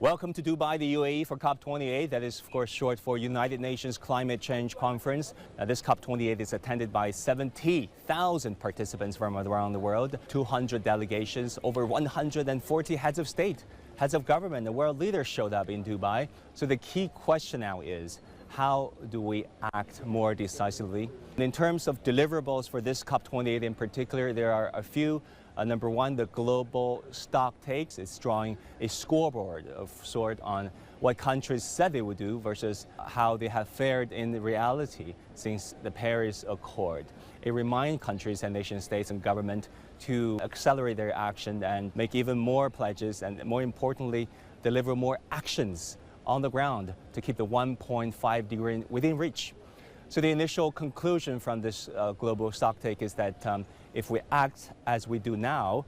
Welcome to Dubai, the UAE, for COP28. That is, of course, short for United Nations Climate Change Conference. This COP28 is attended by 70,000 participants from around the world, 200 delegations, over 140 heads of state, heads of government, and world leaders showed up in Dubai. So the key question now is, how do we act more decisively? In terms of deliverables for this COP28 in particular, there are a few. Number one, the global stock takes. It's drawing a scoreboard of sort on what countries said they would do versus how they have fared in reality since the Paris Accord. It reminds countries and nation states and government to accelerate their action and make even more pledges and, more importantly, deliver more actions on the ground to keep the 1.5 degree within reach. So the initial conclusion from this global stocktake is that if we act as we do now,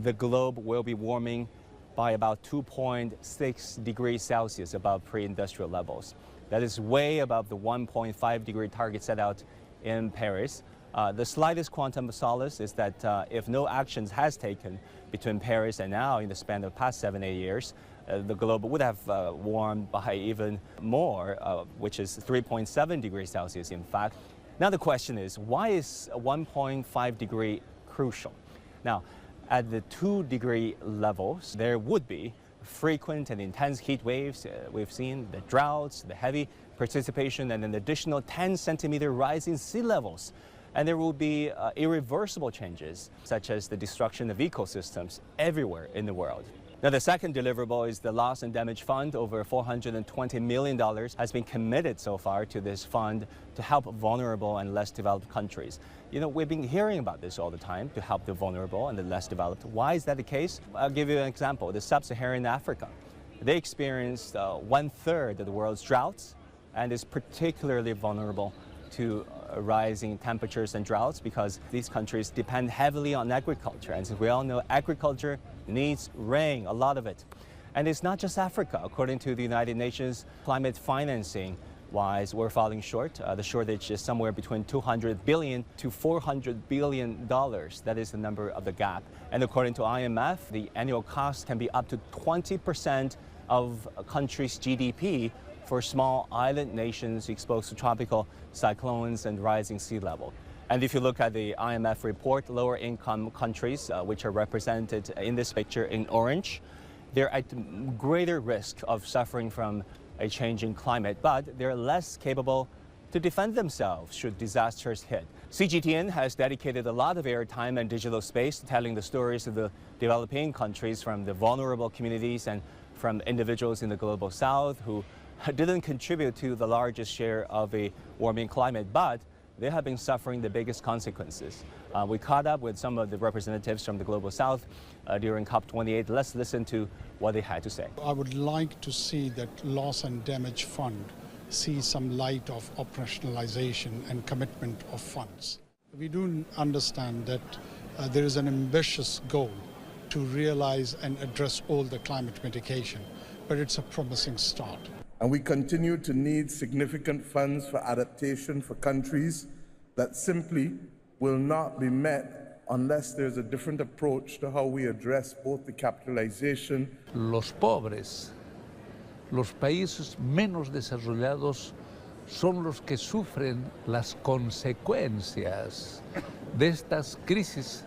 the globe will be warming by about 2.6 degrees Celsius above pre-industrial levels. That is way above the 1.5 degree target set out in Paris. The slightest quantum of solace is that if no actions has taken between Paris and now in the span of the past 7-8 years, the globe would have warmed by even more, which is 3.7 degrees Celsius, in fact. Now the question is, why is 1.5 degree crucial? Now, at the 2 degree levels, there would be frequent and intense heat waves. We've seen the droughts, the heavy precipitation, and an additional 10 centimeter rise in sea levels. And there will be irreversible changes, such as the destruction of ecosystems everywhere in the world. Now, the second deliverable is the Loss and Damage Fund. Over $420 million has been committed so far to this fund to help vulnerable and less developed countries. You know, we've been hearing about this all the time, to help the vulnerable and the less developed. Why is that the case? I'll give you an example. The sub-Saharan Africa. They experienced 1/3 of the world's droughts and is particularly vulnerable to rising temperatures and droughts because these countries depend heavily on agriculture. And as we all know, agriculture needs rain, a lot of it. And it's not just Africa. According to the United Nations, climate financing wise, we're falling short. The shortage is somewhere between $200 billion to $400 billion. That is the number of the gap. And according to IMF, the annual cost can be up to 20% of a country's GDP for small island nations exposed to tropical cyclones and rising sea level. And if you look at the IMF report, lower income countries, which are represented in this picture in orange, they're at greater risk of suffering from a changing climate, but they're less capable to defend themselves should disasters hit. CGTN has dedicated a lot of airtime and digital space to telling the stories of the developing countries, from the vulnerable communities and from individuals in the global south who didn't contribute to the largest share of a warming climate, but they have been suffering the biggest consequences. We caught up with some of the representatives from the global south during COP28. Let's listen to what they had to say. I would like to see that Loss and Damage Fund see some light of operationalization and commitment of funds. We do understand that there is an ambitious goal to realize and address all the climate mitigation, but it's a promising start. And we continue to need significant funds for adaptation for countries that simply will not be met unless there's a different approach to how we address both the capitalization. Los pobres, los países menos desarrollados son los que sufren las consecuencias de estas crisis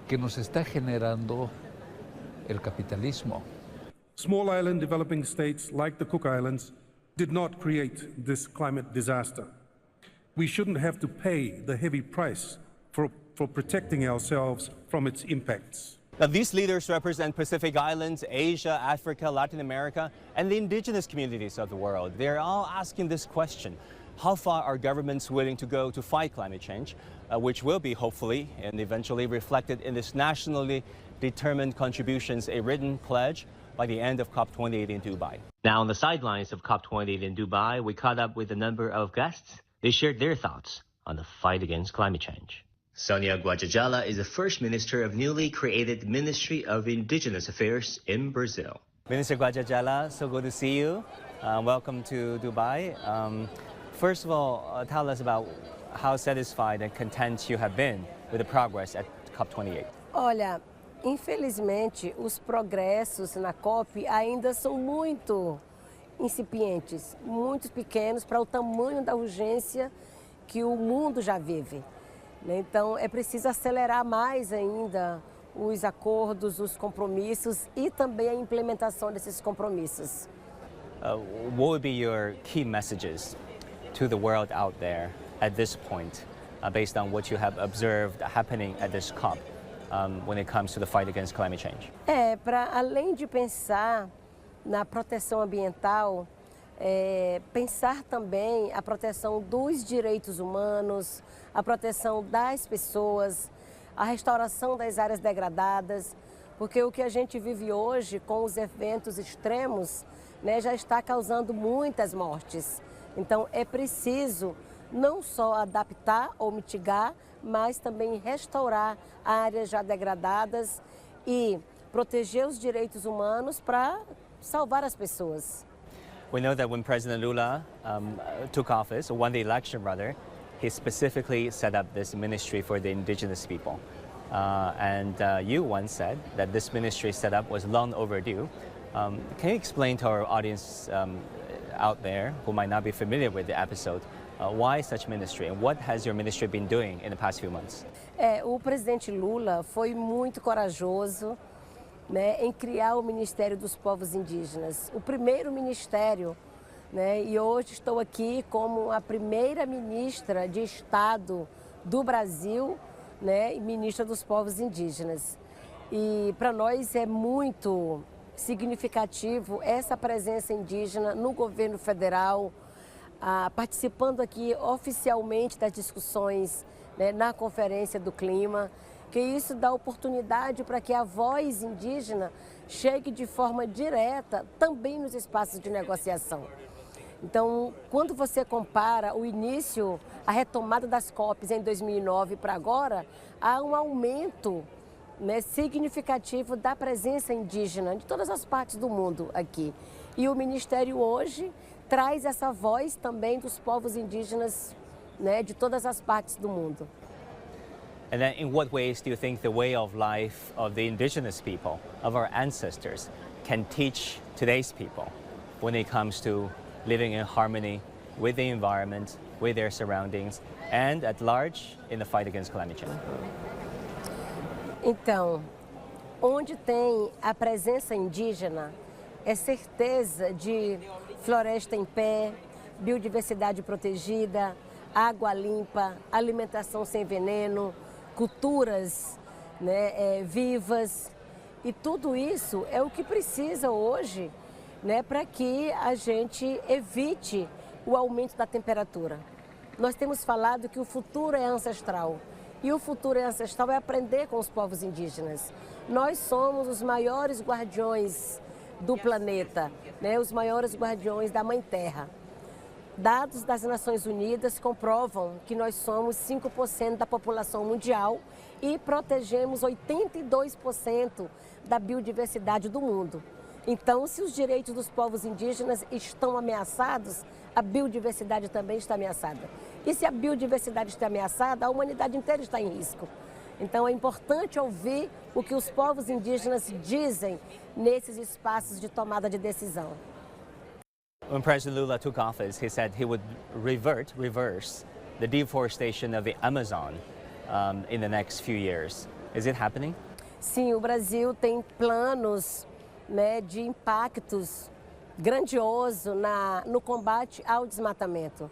que nos está generando el capitalismo. Small island developing states like the Cook Islands did not create this climate disaster. We shouldn't have to pay the heavy price for protecting ourselves from its impacts. Now, these leaders represent Pacific Islands, Asia, Africa, Latin America, and the indigenous communities of the world. They're all asking this question: how far are governments willing to go to fight climate change, which will be hopefully and eventually reflected in this nationally determined contributions, a written pledge by the end of COP28 in Dubai. Now, on the sidelines of COP28 in Dubai, we caught up with a number of guests. They shared their thoughts on the fight against climate change. Sônia Guajajara is the first minister of newly created Ministry of Indigenous Affairs in Brazil. Minister Guajajara, so good to see you. Welcome to Dubai. First of all, tell us about how satisfied and content you have been with the progress at COP28. Olha, Infelizmente, os progressos na COP ainda são muito incipientes, muito pequenos para o tamanho da urgência que o mundo já vive. Então, é preciso acelerar mais ainda os acordos, os compromissos e também a implementação desses compromissos. What would be your key messages to the world out there at this point, based on what you have observed happening at this COP when it comes to the fight against climate change? Para além de pensar na proteção ambiental, pensar também a proteção dos direitos humanos, a proteção das pessoas, a restauração das áreas degradadas, porque o que a gente vive hoje com os eventos extremos, já está causando muitas mortes. Então é preciso não só adaptar ou mitigar, mas também restaurar áreas já degradadas e proteger os direitos humanos para salvar as pessoas. We know that when President Lula took office, or won the election rather, he specifically set up this ministry for the indigenous people. You once said that this ministry setup was long overdue. Can you explain to our audience out there who might not be familiar with the episode, why such ministry and what has your ministry been doing in the past few months? O presidente Lula foi muito corajoso, em criar o Ministério dos Povos Indígenas, o primeiro ministério, e hoje estou aqui como a primeira ministra de Estado do Brasil, e ministra dos Povos Indígenas. E para nós é muito significativo essa presença indígena no governo federal, participando aqui oficialmente das discussões na Conferência do Clima, que isso dá oportunidade para que a voz indígena chegue de forma direta também nos espaços de negociação. Então, quando você compara o início, a retomada das COPs em 2009 para agora, há um aumento significativo da presença indígena de todas as partes do mundo aqui. E o Ministério hoje traz essa voz também dos povos indígenas de todas as partes do mundo. And then in what ways do you think the way of life of the indigenous people, of our ancestors, can teach today's people when it comes to living in harmony with the environment, with their surroundings, and at large in the fight against climate change? Então, onde tem a presença indígena, é certeza de floresta em pé, biodiversidade protegida, água limpa, alimentação sem veneno, culturas vivas. E tudo isso é o que precisa hoje para que a gente evite o aumento da temperatura. Nós temos falado que o futuro é ancestral. E o futuro ancestral é aprender com os povos indígenas. Nós somos os maiores guardiões do planeta, os maiores guardiões da Mãe Terra. Dados das Nações Unidas comprovam que nós somos 5% da população mundial e protegemos 82% da biodiversidade do mundo. Então, se os direitos dos povos indígenas estão ameaçados, a biodiversidade também está ameaçada. E se a biodiversidade está ameaçada, a humanidade inteira está em risco. Então, é importante ouvir o que os povos indígenas dizem nesses espaços de tomada de decisão. When President Lula took office, he said he would reverse the deforestation of the Amazon in the next few years. Is it happening? Sim, o Brasil tem planos de impactos grandioso no combate ao desmatamento.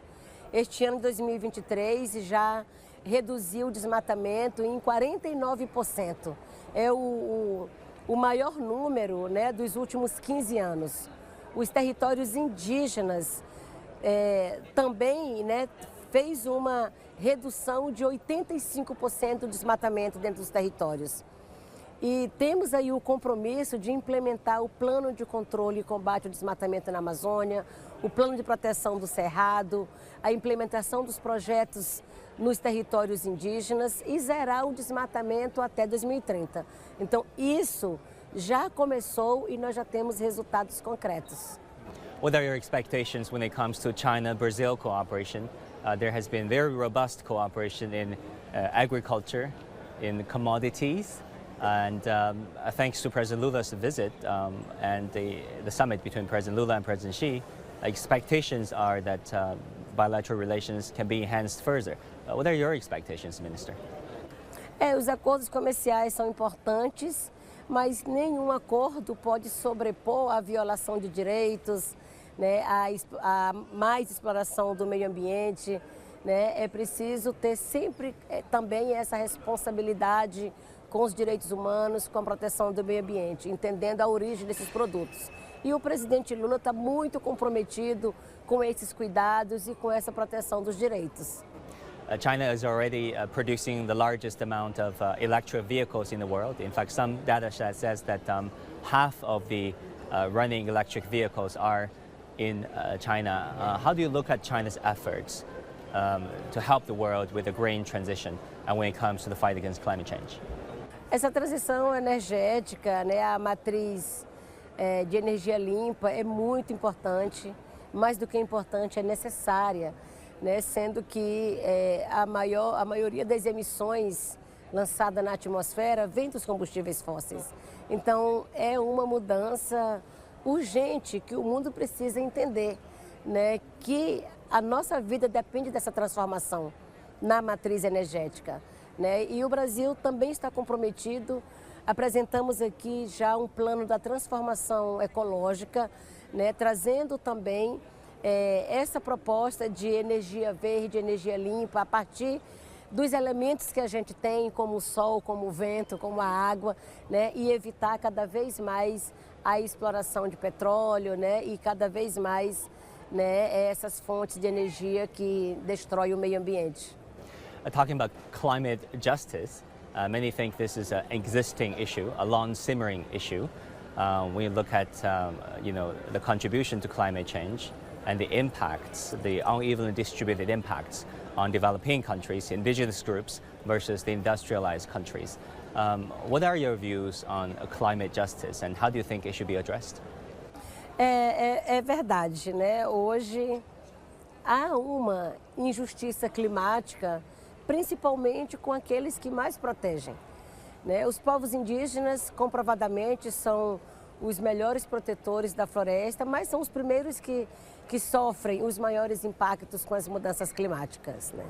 Este ano de 2023 já reduziu o desmatamento em 49%. É o maior número dos últimos 15 anos. Os territórios indígenas também fez uma redução de 85% do desmatamento dentro dos territórios. E temos aí o compromisso de implementar o plano de controle e combate ao desmatamento na Amazônia, o plano de proteção do cerrado, a implementação dos projetos nos territórios indígenas e zerar o desmatamento até 2030. Então, isso já começou e nós já temos resultados concretos. What are your expectations when it comes to China-Brazil cooperation? There has been very robust cooperation in agriculture, in commodities, And thanks to President Lula's visit and the summit between President Lula and President Xi, expectations are that bilateral relations can be enhanced further. What are your expectations, Minister? Os acordos comerciais são importantes, mas nenhum acordo pode sobrepor a violação de direitos, né, a mais exploração do meio ambiente. Né? É preciso ter sempre também essa responsabilidade com os direitos humanos, com a proteção do meio ambiente, entendendo a origem desses produtos. E o presidente Lula está muito comprometido com esses cuidados e com essa proteção dos direitos. China is already producing the largest amount of electric vehicles in the world. In fact, some data says that half of the running electric vehicles are in China. How do you look at China's efforts to help the world with the green transition and when it comes to the fight against climate change? Essa transição energética, né, a matriz de energia limpa é muito importante, mais do que importante, é necessária, né, sendo que a maioria das emissões lançadas na atmosfera vem dos combustíveis fósseis. Então, é uma mudança urgente que o mundo precisa entender, né, que a nossa vida depende dessa transformação na matriz energética. Né? E o Brasil também está comprometido. Apresentamos aqui já um plano da transformação ecológica, né? Trazendo também essa proposta de energia verde, energia limpa, a partir dos elementos que a gente tem, como o sol, como o vento, como a água, né? E evitar cada vez mais a exploração de petróleo, né? E cada vez mais, né, essas fontes de energia que destroem o meio ambiente. Talking about climate justice, many think this is an existing issue, a long-simmering issue. When you look at the contribution to climate change and the impacts, the unevenly distributed impacts on developing countries, indigenous groups versus the industrialized countries. What are your views on climate justice and how do you think it should be addressed? É verdade, né? Hoje há uma injustiça climática, principalmente com aqueles que mais protegem. Né? Os povos indígenas, comprovadamente, são os melhores protetores da floresta, mas são os primeiros que sofrem os maiores impactos com as mudanças climáticas. Né?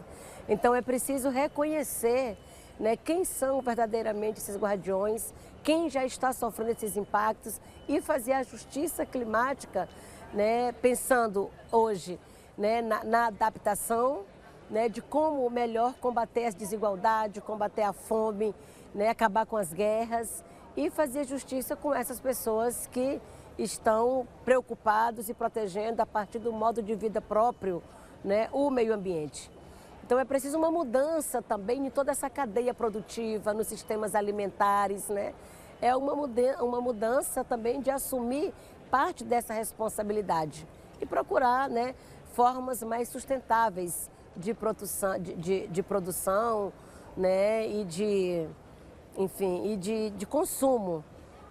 Então é preciso reconhecer, né, quem são verdadeiramente esses guardiões, quem já está sofrendo esses impactos e fazer a justiça climática, né, pensando hoje, né, na adaptação, né, de como melhor combater as desigualdades, combater a fome, né, acabar com as guerras e fazer justiça com essas pessoas que estão preocupados e protegendo a partir do modo de vida próprio, né, o meio ambiente. Então é preciso uma mudança também em toda essa cadeia produtiva, nos sistemas alimentares, né? É uma mudança também de assumir parte dessa responsabilidade e procurar, né, formas mais sustentáveis de produção, né, e de consumo.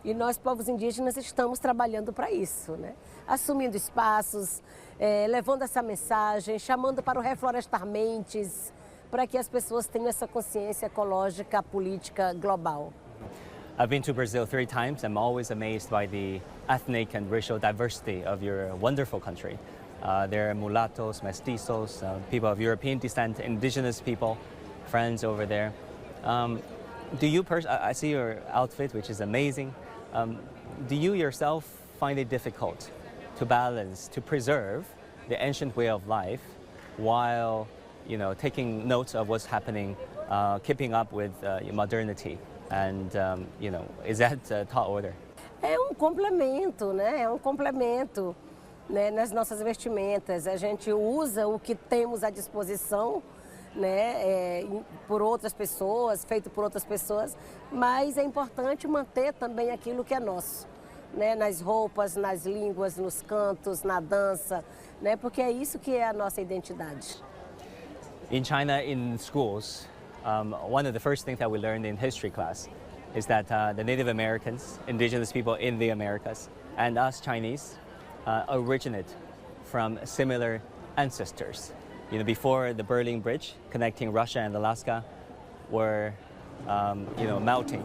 E nós, povos indígenas, estamos trabalhando para isso, né? Assumindo espaços, levando essa mensagem, chamando para o reflorestar mentes, para que as pessoas tenham essa consciência ecológica, política global. I've been to Brazil 3 times. I'm always amazed by the ethnic and racial diversity of your wonderful country. There are mulattoes, mestizos, people of European descent, indigenous people, friends over there. Do you I see your outfit, which is amazing. Do you yourself find it difficult to balance, to preserve the ancient way of life while, taking note of what's happening, keeping up with modernity? And, is that a tall order? É um complemento, né? É um complemento, né, nas nossas vestimentas. A gente usa o que temos à disposição, né, por outras pessoas, feito por outras pessoas, mas é importante manter também aquilo que é nosso, né, nas roupas, nas línguas, nos cantos, na dança, né, porque é isso que é a nossa identidade. In China, in schools, one of the first things that we learned in history class is that the Native Americans, indigenous people in the Americas, and us Chinese originate from similar ancestors. Before the Berlin Bridge connecting Russia and Alaska were melting.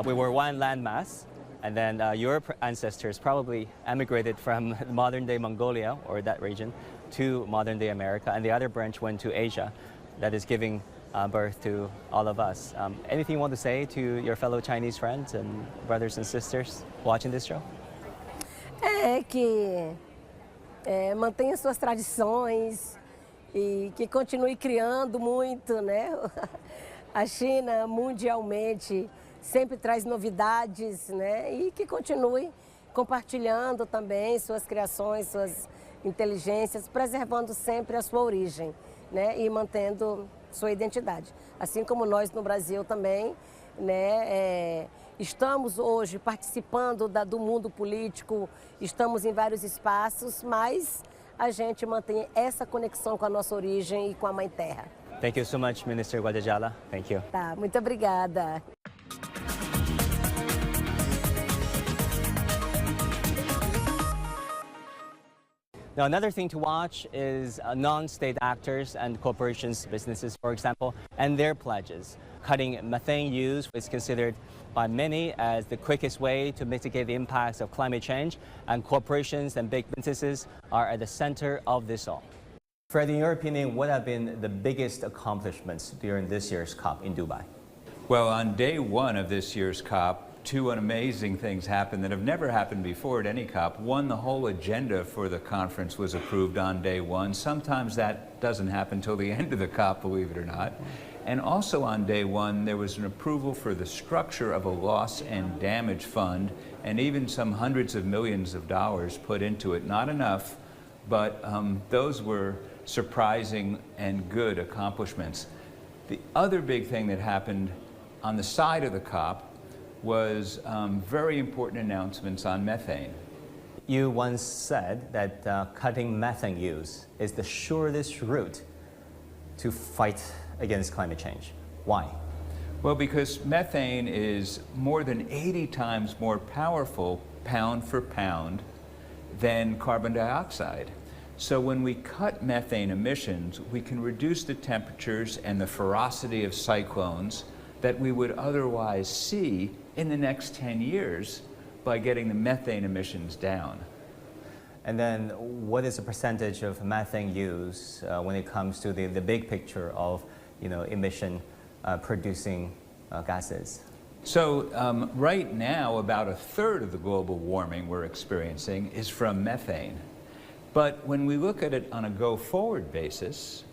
We were one landmass, and then your ancestors probably emigrated from modern-day Mongolia, or that region, to modern-day America, and the other branch went to Asia. That is giving birth to all of us. Anything you want to say to your fellow Chinese friends and brothers and sisters watching this show? É que mantenha suas tradições e que continue criando muito, né? A China mundialmente sempre traz novidades, né? E que continue compartilhando também suas criações, suas inteligências, preservando sempre a sua origem, né? E mantendo sua identidade. Assim como nós no Brasil também, né? Estamos hoje participando do mundo político, estamos em vários espaços, mas a gente mantém essa conexão com a nossa origem e com a Mãe Terra. Thank you so much, Minister Guajajara. Thank you. Tá, muito obrigada. Now, another thing to watch is non-state actors and corporations, businesses, for example, and their pledges. Cutting methane use is considered by many as the quickest way to mitigate the impacts of climate change, and corporations and big businesses are at the center of this all. Fred, in your opinion, what have been the biggest accomplishments during this year's COP in Dubai? Well, on day one of this year's COP, two amazing things happened that have never happened before at any COP. One, the whole agenda for the conference was approved on day one. Sometimes that doesn't happen till the end of the COP, believe it or not. And also on day one, there was an approval for the structure of a loss and damage fund, and even some hundreds of millions of dollars put into it. Not enough, but those were surprising and good accomplishments. The other big thing that happened on the side of the COP was very important announcements on methane. You once said that cutting methane use is the surest route to fight against climate change. Why? Well, because methane is more than 80 times more powerful pound for pound than carbon dioxide. So when we cut methane emissions, we can reduce the temperatures and the ferocity of cyclones that we would otherwise see in the next 10 years by getting the methane emissions down. And then what is the percentage of methane use when it comes to the big picture of emission producing gases? So right now, about a third of the global warming we're experiencing is from methane. But when we look at it on a go-forward basis,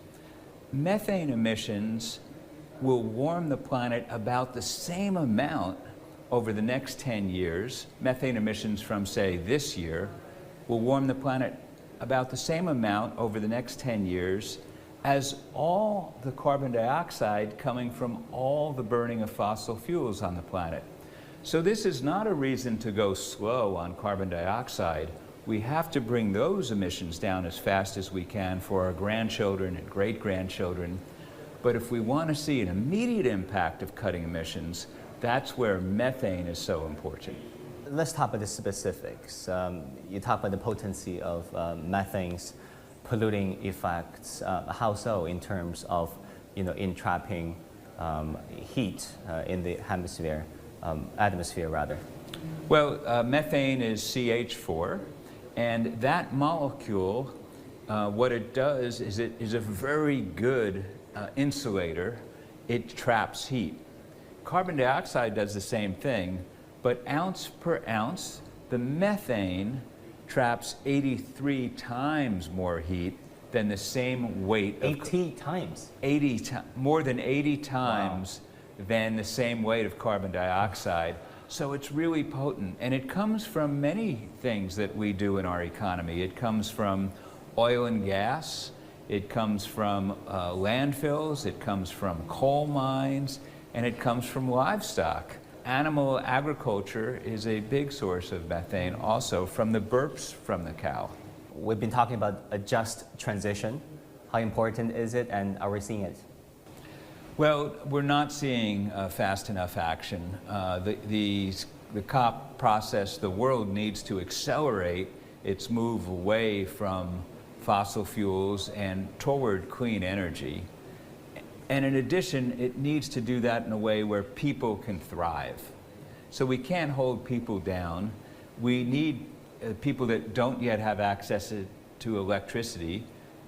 methane emissions will warm the planet about the same amount over the next 10 years. Methane emissions from, say, this year will warm the planet about the same amount over the next 10 years as all the carbon dioxide coming from all the burning of fossil fuels on the planet. So this is not a reason to go slow on carbon dioxide. We have to bring those emissions down as fast as we can for our grandchildren and great-grandchildren. But if we want to see an immediate impact of cutting emissions, that's where methane is so important. Let's talk about the specifics. You talk about the potency of methane's polluting effects. How so in terms of entrapping heat in the atmosphere rather? Well, methane is CH4, and that molecule, what it does is it is a very good insulator. It traps heat. Carbon dioxide does the same thing, but ounce per ounce, the methane traps 83 times more heat than the same weight of 80 times? More than 80 times than the same weight of carbon dioxide. So it's really potent, and it comes from many things that we do in our economy. It comes from oil and gas, it comes from landfills, it comes from coal mines, and it comes from livestock. Animal agriculture is a big source of methane also from the burps from the cow. We've been talking about a just transition. How important is it, and are we seeing it? Well, we're not seeing fast enough action. The COP process, the world needs to accelerate its move away from fossil fuels and toward clean energy. And in addition, it needs to do that in a way where people can thrive. So we can't hold people down. We need people that don't yet have access to electricity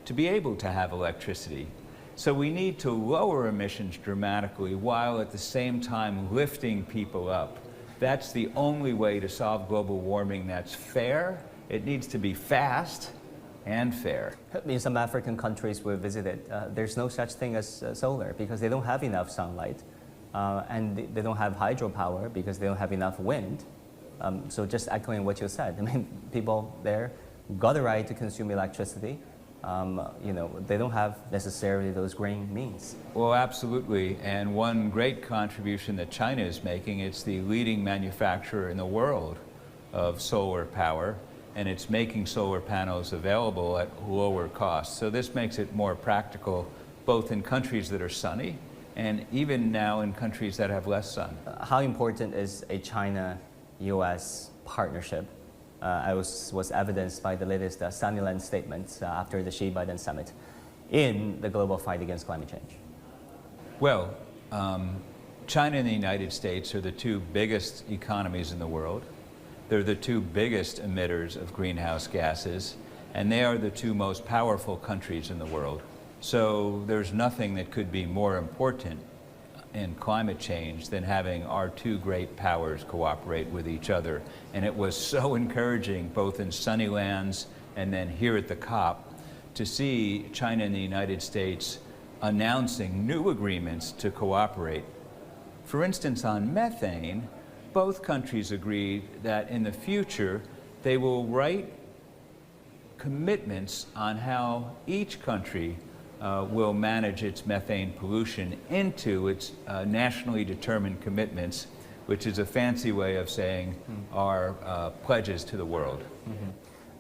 to be able to have electricity. So we need to lower emissions dramatically while at the same time lifting people up. That's the only way to solve global warming that's fair. It needs to be fast and fair. In some African countries we visited, there's no such thing as solar because they don't have enough sunlight, and they don't have hydropower because they don't have enough wind. So just echoing what you said, I mean, people there got the right to consume electricity. You know, they don't have necessarily those green means. Well, absolutely. And one great contribution that China is making, it's the leading manufacturer in the world of solar power, and it's making solar panels available at lower cost. So this makes it more practical, both in countries that are sunny and even now in countries that have less sun. How important is a China-US partnership? I was evidenced by the latest Sunnyland statements after the Xi-Biden summit in the global fight against climate change. Well, China and the United States are the two biggest economies in the world. They're the two biggest emitters of greenhouse gases, and they are the two most powerful countries in the world. So there's nothing that could be more important in climate change than having our two great powers cooperate with each other. And it was so encouraging, both in Sunnylands and then here at the COP, to see China and the United States announcing new agreements to cooperate. For instance, on methane, both countries agreed that in the future they will write commitments on how each country will manage its methane pollution into its nationally determined commitments, which is a fancy way of saying our pledges to the world.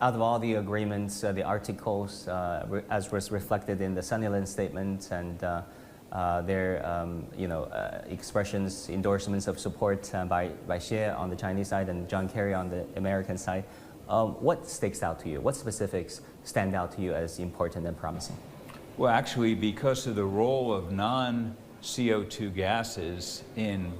Out of all the agreements, the articles, as was reflected in the Sunnyland statement and their expressions, endorsements of support by Xi on the Chinese side and John Kerry on the American side, what sticks out to you? What specifics stand out to you as important and promising? Well, actually, because of the role of non-CO2 gases in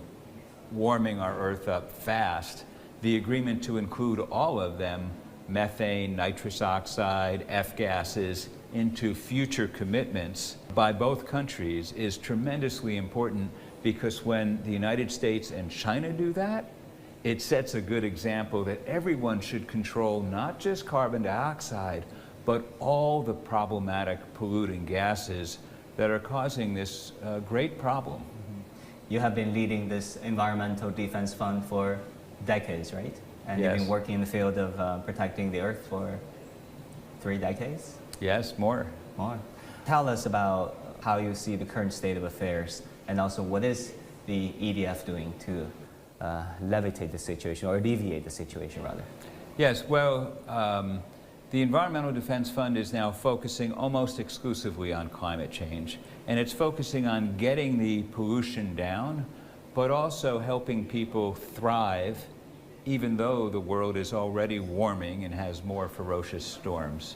warming our Earth up fast, the agreement to include all of them, methane, nitrous oxide, F-gases, into future commitments by both countries is tremendously important, because when the United States and China do that, it sets a good example that everyone should control not just carbon dioxide, but all the problematic polluting gases that are causing this great problem. You have been leading this Environmental Defense Fund for decades, right? And Yes. you've been working in the field of protecting the Earth for 3 decades? Yes, more. More. Tell us about how you see the current state of affairs, and also what is the EDF doing to levitate the situation, or alleviate the situation, rather? Yes, well, the Environmental Defense Fund is now focusing almost exclusively on climate change, and it's focusing on getting the pollution down, but also helping people thrive, even though the world is already warming and has more ferocious storms.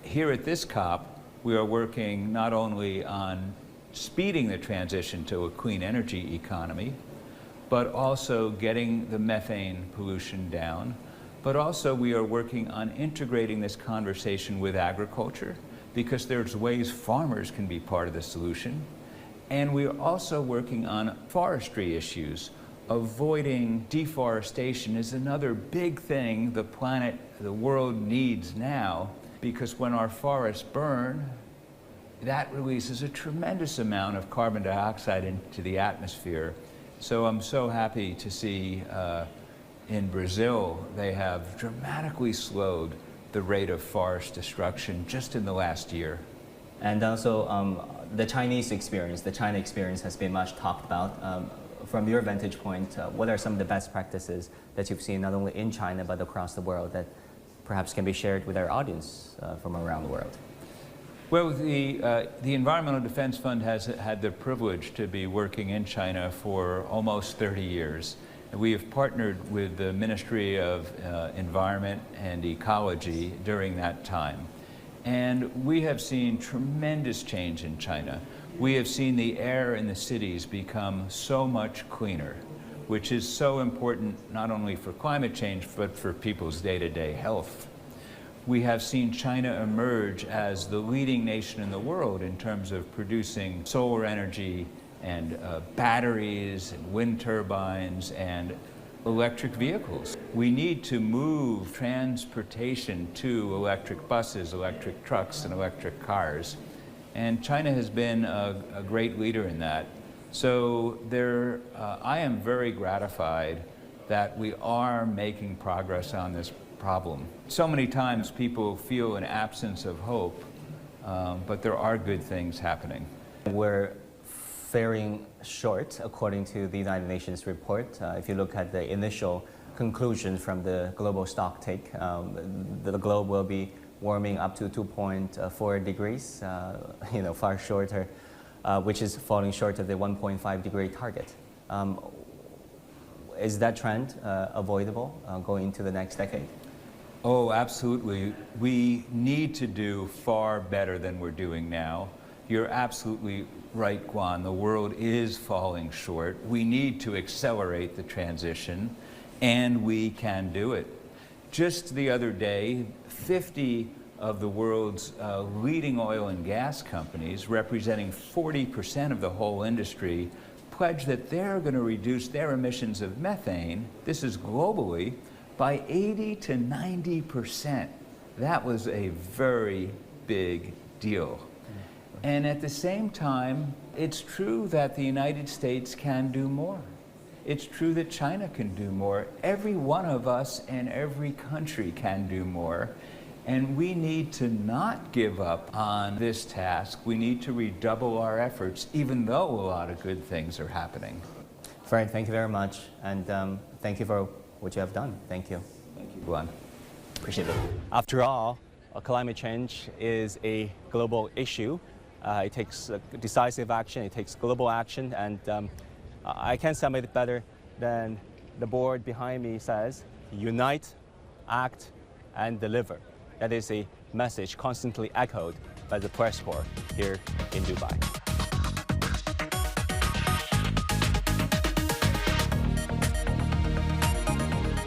Here at this COP, we are working not only on speeding the transition to a clean energy economy, but also getting the methane pollution down. But also we are working on integrating this conversation with agriculture, because there's ways farmers can be part of the solution. And we are also working on forestry issues. Avoiding deforestation is another big thing the planet, the world needs now, because when our forests burn, that releases a tremendous amount of carbon dioxide into the atmosphere. So I'm so happy to see in Brazil, they have dramatically slowed the rate of forest destruction just in the last year. And also the Chinese experience, the China experience has been much talked about. From your vantage point, what are some of the best practices that you've seen not only in China but across the world that perhaps can be shared with our audience from around the world? Well, the Environmental Defense Fund has had the privilege to be working in China for almost 30 years. We have partnered with the Ministry of Environment and Ecology during that time. And we have seen tremendous change in China. We have seen the air in the cities become so much cleaner, which is so important not only for climate change, but for people's day-to-day health. We have seen China emerge as the leading nation in the world in terms of producing solar energy and batteries and wind turbines and electric vehicles. We need to move transportation to electric buses, electric trucks, and electric cars. And China has been a great leader in that. So I am very gratified that we are making progress on this problem. So many times people feel an absence of hope, but there are good things happening. We're faring short, according to the United Nations report. If you look at the initial conclusion from the global stocktake, the globe will be warming up to 2.4 degrees, far shorter, which is falling short of the 1.5 degree target. Is that trend avoidable going into the next decade? Oh, absolutely. We need to do far better than we're doing now. You're absolutely right, Guan. The world is falling short. We need to accelerate the transition, and we can do it. Just the other day, 50 of the world's leading oil and gas companies, representing 40% of the whole industry, pledged that they're going to reduce their emissions of methane, this is globally, by 80 to 90%. That was a very big deal. And at the same time, it's true that the United States can do more. It's true that China can do more. Every one of us and every country can do more. And we need to not give up on this task. We need to redouble our efforts, even though a lot of good things are happening. Fred, thank you very much. And thank you for what you have done. Thank you. Thank you, Glenn. Appreciate it. After all, climate change is a global issue. It takes decisive action, it takes global action, and I can't sum it better than the board behind me says: unite, act, and deliver. That is a message constantly echoed by the press corps here in Dubai.